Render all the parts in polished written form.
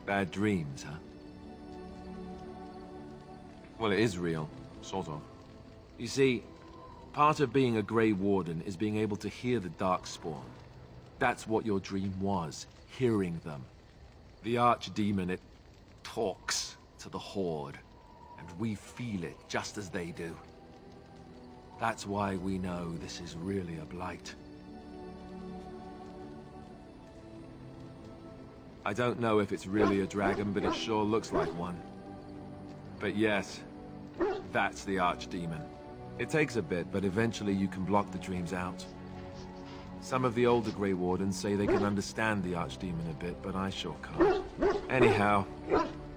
Bad dreams, huh? Well, it is real, sort of. You see, part of being a Grey Warden is being able to hear the Darkspawn. That's what your dream was, hearing them. The Archdemon, it talks to the Horde, and we feel it just as they do. That's why we know this is really a blight. I don't know if it's really a dragon, but it sure looks like one. But yes, that's the Archdemon. It takes a bit, but eventually you can block the dreams out. Some of the older Grey Wardens say they can understand the Archdemon a bit, but I sure can't. Anyhow,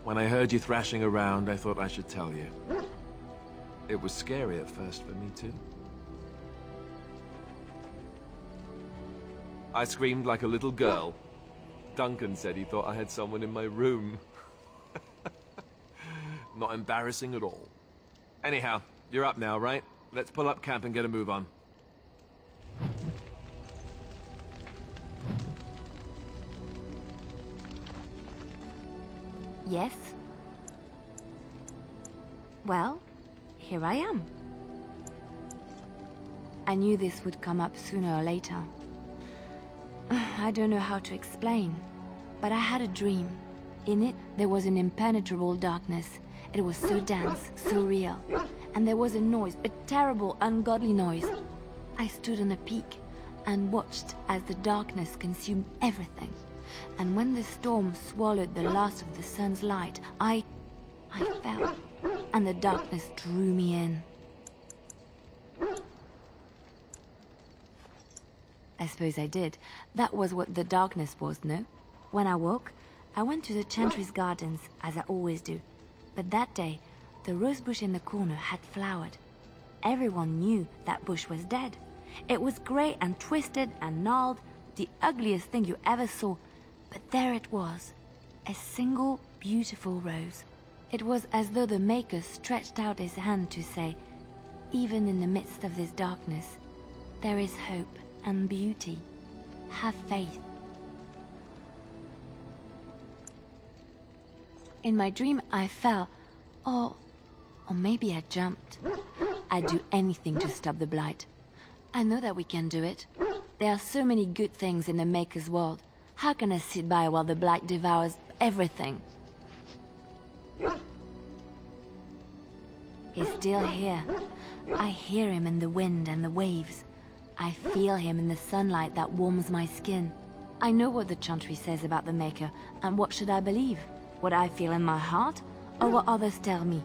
when I heard you thrashing around, I thought I should tell you. It was scary at first for me, too. I screamed like a little girl. Duncan said he thought I had someone in my room. Not embarrassing at all. Anyhow, you're up now, right? Let's pull up camp and get a move on. Yes? Well, here I am. I knew this would come up sooner or later. I don't know how to explain, but I had a dream. In it, there was an impenetrable darkness. It was so dense, so real. And there was a noise, a terrible, ungodly noise. I stood on a peak and watched as the darkness consumed everything. And when the storm swallowed the last of the sun's light, I fell, and the darkness drew me in. I suppose I did. That was what the darkness was, no? When I woke, I went to the Chantry's gardens, as I always do. But that day, the rose bush in the corner had flowered. Everyone knew that bush was dead. It was grey and twisted and gnarled, the ugliest thing you ever saw. But there it was, a single beautiful rose. It was as though the Maker stretched out his hand to say, even in the midst of this darkness, there is hope and beauty. Have faith. In my dream, I fell, or maybe I jumped. I'd do anything to stop the blight. I know that we can do it. There are so many good things in the Maker's world. How can I sit by while the blight devours everything? He's still here. I hear him in the wind and the waves. I feel him in the sunlight that warms my skin. I know what the Chantry says about the Maker, and what should I believe? What I feel in my heart, or what others tell me?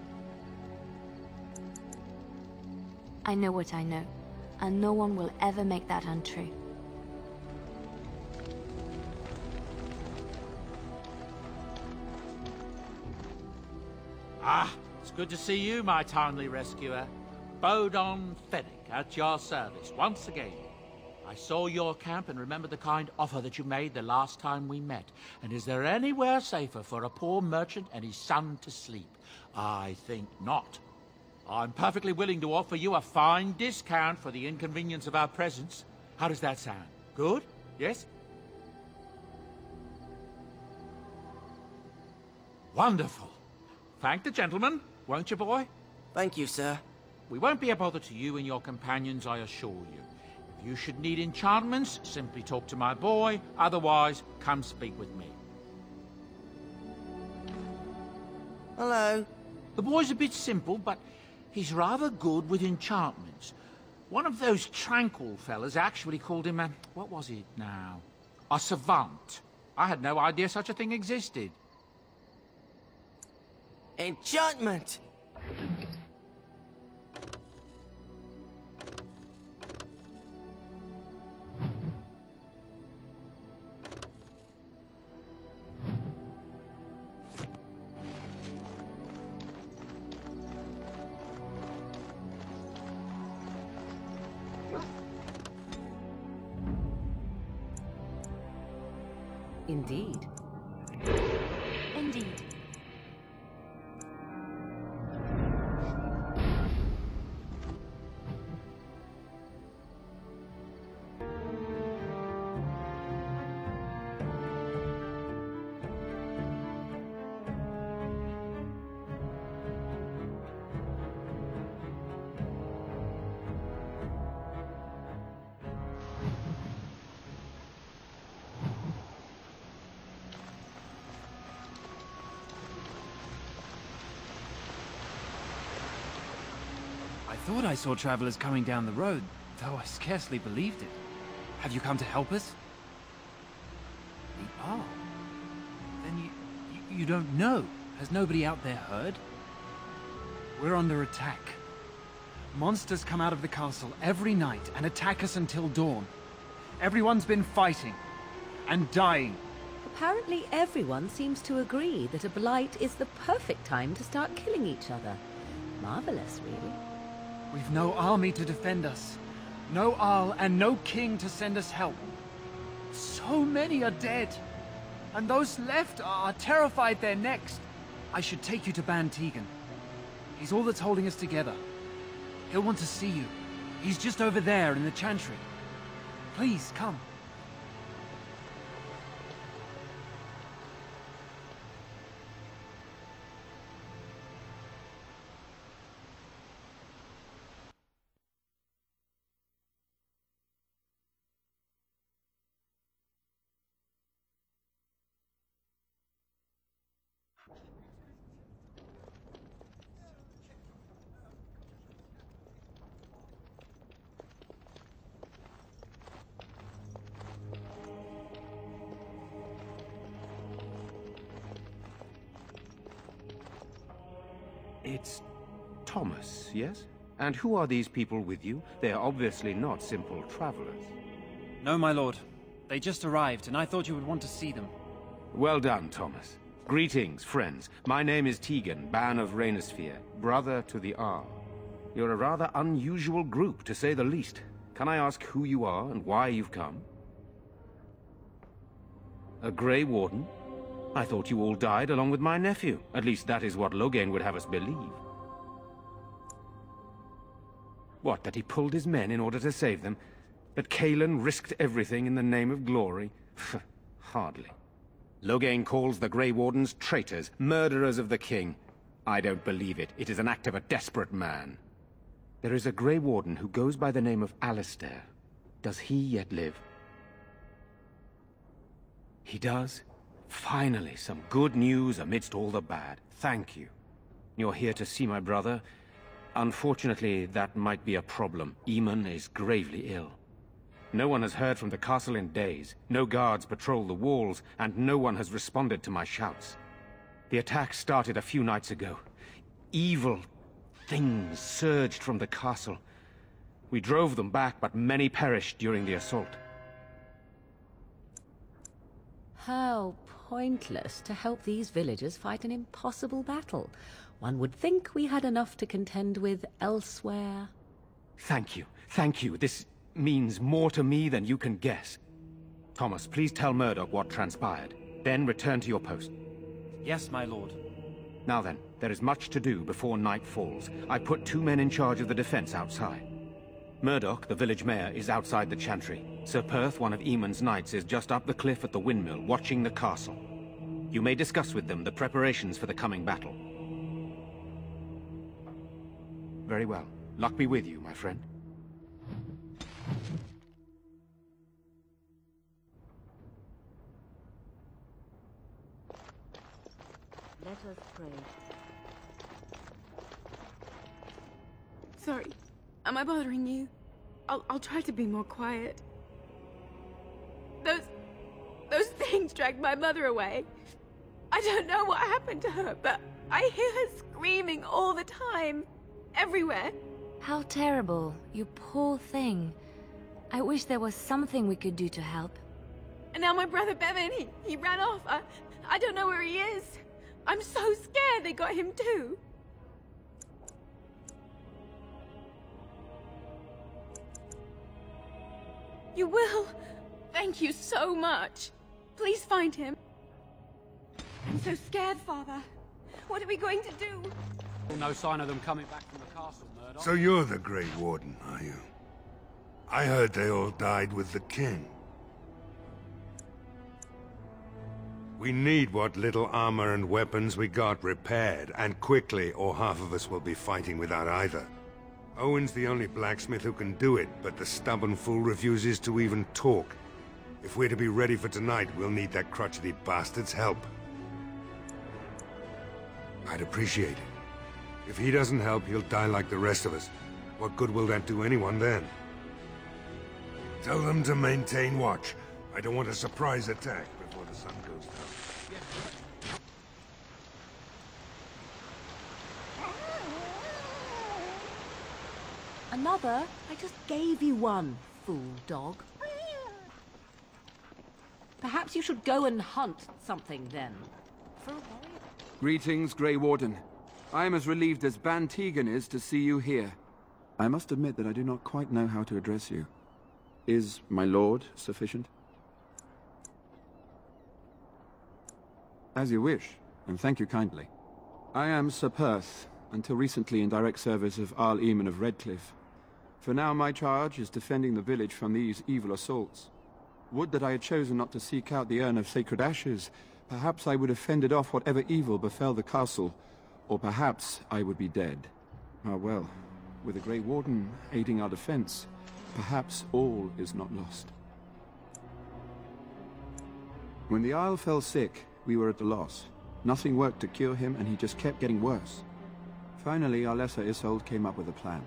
I know what I know, and no one will ever make that untrue. Ah, it's good to see you, my timely rescuer. Bodon Fennec, at your service, once again. I saw your camp and remember the kind offer that you made the last time we met. And is there anywhere safer for a poor merchant and his son to sleep? I think not. I'm perfectly willing to offer you a fine discount for the inconvenience of our presence. How does that sound? Good? Yes? Wonderful. Thank the gentleman, won't you, boy? Thank you, sir. We won't be a bother to you and your companions, I assure you. If you should need enchantments, simply talk to my boy. Otherwise, come speak with me. Hello. The boy's a bit simple, but he's rather good with enchantments. One of those tranquil fellas actually called him a... what was it now? A savant. I had no idea such a thing existed. Enchantment! Indeed. Indeed. I thought I saw travelers coming down the road, though I scarcely believed it. Have you come to help us? Oh. Then you don't know. Has nobody out there heard? We're under attack. Monsters come out of the castle every night and attack us until dawn. Everyone's been fighting and dying. Apparently everyone seems to agree that a blight is the perfect time to start killing each other. Marvelous, really. We've no army to defend us. No Arl and no king to send us help. So many are dead. And those left are terrified they're next. I should take you to Ban Tegan. He's all that's holding us together. He'll want to see you. He's just over there in the chantry. Please, come. It's Thomas, yes? And who are these people with you? They are obviously not simple travelers. No, my lord. They just arrived, and I thought you would want to see them. Well done, Thomas. Greetings, friends. My name is Tegan, Ban of Rainersphere, brother to the Arl. You're a rather unusual group, to say the least. Can I ask who you are and why you've come? A Grey Warden? I thought you all died along with my nephew. At least that is what Loghain would have us believe. What, that he pulled his men in order to save them? That Cailan risked everything in the name of glory? Hardly. Loghain calls the Grey Wardens traitors, murderers of the king. I don't believe it. It is an act of a desperate man. There is a Grey Warden who goes by the name of Alistair. Does he yet live? He does? Finally, some good news amidst all the bad. Thank you. You're here to see my brother. Unfortunately, that might be a problem. Eamon is gravely ill. No one has heard from the castle in days. No guards patrol the walls, and no one has responded to my shouts. The attack started a few nights ago. Evil things surged from the castle. We drove them back, but many perished during the assault. How pointless to help these villagers fight an impossible battle. One would think we had enough to contend with elsewhere. Thank you. Thank you. This means more to me than you can guess. Thomas, please tell Murdoch what transpired. Then return to your post. Yes, my lord. Now then, there is much to do before night falls. I put 2 men in charge of the defense outside. Murdoch, the village mayor, is outside the chantry. Sir Perth, one of Eamon's knights, is just up the cliff at the windmill, watching the castle. You may discuss with them the preparations for the coming battle. Very well. Luck be with you, my friend. Let us pray. Sorry. Am I bothering you? I'll try to be more quiet. Those things dragged my mother away. I don't know what happened to her, but I hear her screaming all the time. Everywhere. How terrible. You poor thing. I wish there was something we could do to help. And now my brother Bevan, he ran off. I don't know where he is. I'm so scared they got him too. You will? Thank you so much. Please find him. I'm so scared, Father. What are we going to do? No sign of them coming back from the castle, Murdoch. So you're the Grey Warden, are you? I heard they all died with the king. We need what little armor and weapons we got repaired, and quickly, or half of us will be fighting without either. Owen's the only blacksmith who can do it, but the stubborn fool refuses to even talk. If we're to be ready for tonight, we'll need that crotchety bastard's help. I'd appreciate it. If he doesn't help, he'll die like the rest of us. What good will that do anyone then? Tell them to maintain watch. I don't want a surprise attack before the sun goes down. Another? I just gave you one, fool dog. Perhaps you should go and hunt something then. For a warrior. Greetings, Grey Warden. I am as relieved as Ban Tegan is to see you here. I must admit that I do not quite know how to address you. Is my lord sufficient? As you wish, and thank you kindly. I am Sir Perth, until recently in direct service of Arl Eamon of Redcliffe. For now my charge is defending the village from these evil assaults. Would that I had chosen not to seek out the urn of sacred ashes. Perhaps I would have fended off whatever evil befell the castle, or perhaps I would be dead. Ah well, with the Grey Warden aiding our defense, perhaps all is not lost. When the Isle fell sick, we were at a loss. Nothing worked to cure him, and he just kept getting worse. Finally, our lesser Isolde came up with a plan.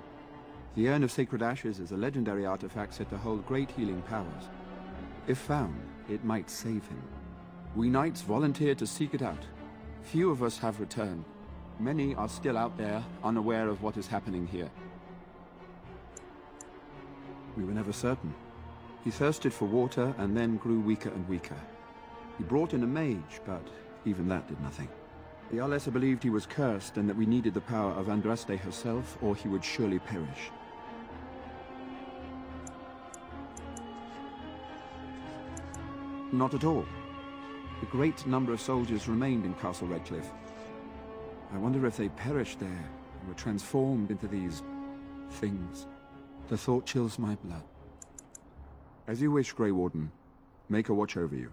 The Urn of Sacred Ashes is a legendary artifact said to hold great healing powers. If found, it might save him. We knights volunteered to seek it out. Few of us have returned. Many are still out there, unaware of what is happening here. We were never certain. He thirsted for water and then grew weaker and weaker. He brought in a mage, but even that did nothing. The Arlessa believed he was cursed and that we needed the power of Andraste herself, or he would surely perish. Not at all. A great number of soldiers remained in Castle Redcliffe. I wonder if they perished there and were transformed into these things. The thought chills my blood. As you wish, Grey Warden. Make a watch over you.